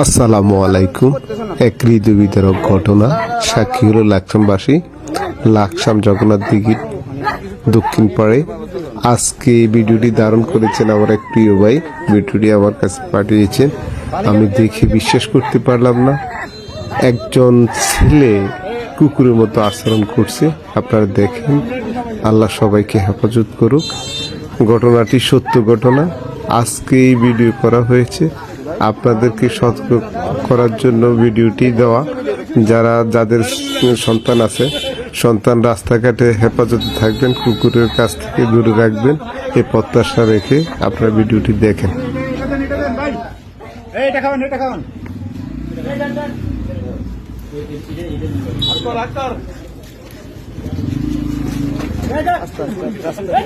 আসসালামু আলাইকুম। এক হৃদয়বিদারক ঘটনা সাক্ষী হলো লাকসামবাসী। লাকসাম জগন্নাথ দিঘির দক্ষিণ পাড়ে আজকে এই ভিডিওটি ধারণ করেছেন আমার এক প্রিয় ভাই। ভিডিওটি আমার কাছে পাঠিয়েছেন, আমি দেখে বিশ্বাস করতে পারলাম না। একজন ছেলে কুকুরের মতো আচরণ করছে। আপনারা দেখেন, আল্লাহ সবাইকে হেফাজত করুক। ঘটনাটি সত্য ঘটনা। আজকে এই ভিডিও করা হয়েছে আপনাদেরকে সতর্ক করার জন্য ভিডিওটি দেওয়া। যাদের সন্তান আছে, সন্তান রাস্তাঘাটে হেফাজতে থাকবেন, কুকুরের কাছ থেকে দূরে রাখবেন, এই প্রত্যাশা রেখে আপনারা ভিডিওটি দেখেন।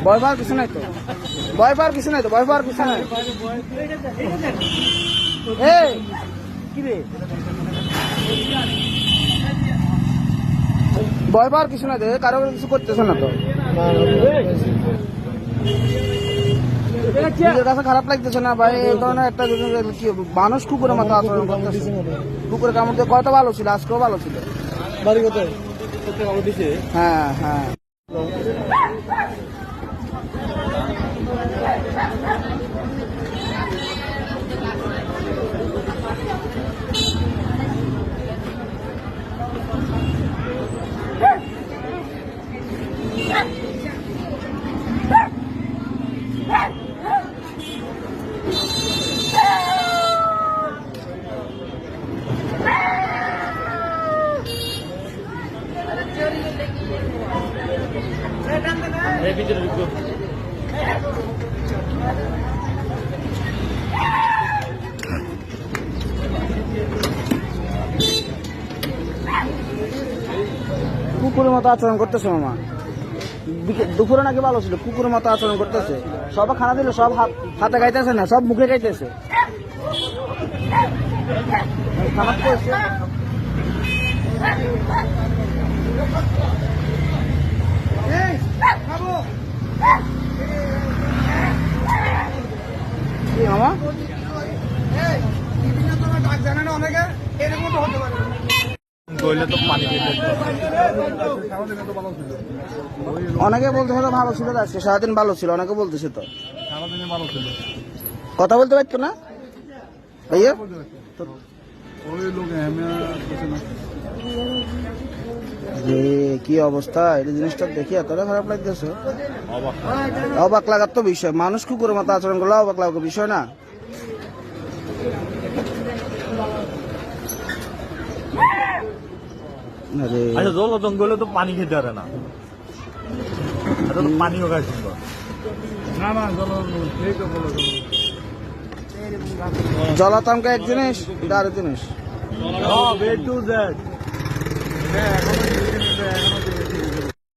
ভয় পাওয়ার কিছু নাই তো, ভয় পাওয়ার কিছু নাই তো, ভয় পাওয়ার কিছু নাই। ভয় পাওয়ার কিছু নাই তো, কারো কিছু করতেছে না তো। নিজের কাছে খারাপ লাগতেছে না ভাই? এই ধরনের একটা কি মানুষ কুকুরের মতো আচরণ করতেছে। কুকুরের কামড় দিয়ে কয়টা ভালো ছিল, আজকেও ভালো ছিল। হ্যাঁ হ্যাঁ, কুকুরের মতো আচরণ করতেছে মামা। দুপুরে নাকি ভালো ছিল, কুকুরের মতো আচরণ করতেছে। সব খানা দিল, সব হাতে খাইতেছে না, সব মুখে খাইতেছে। মামা অনেকে বলতেছে তো ভালো ছিল, আজকে সারাদিন ভালো ছিল, অনেকে বলতেছে তো কথা বলতে পারতো না ভাইয়া। কি অবস্থা, এই জিনিসটা দেখি এতটা খারাপ লাগতেছে। অবাক লাগার তো বিষয়, মানুষ কুকুরের মতো আচরণ করলে অবাক লাগার বিষয় না। জঙ্গলে তো পানি খেতে পারে না, পানিও খায় সুন্দর। জলাতঙ্ক এক জিনিস, আরো জিনিস।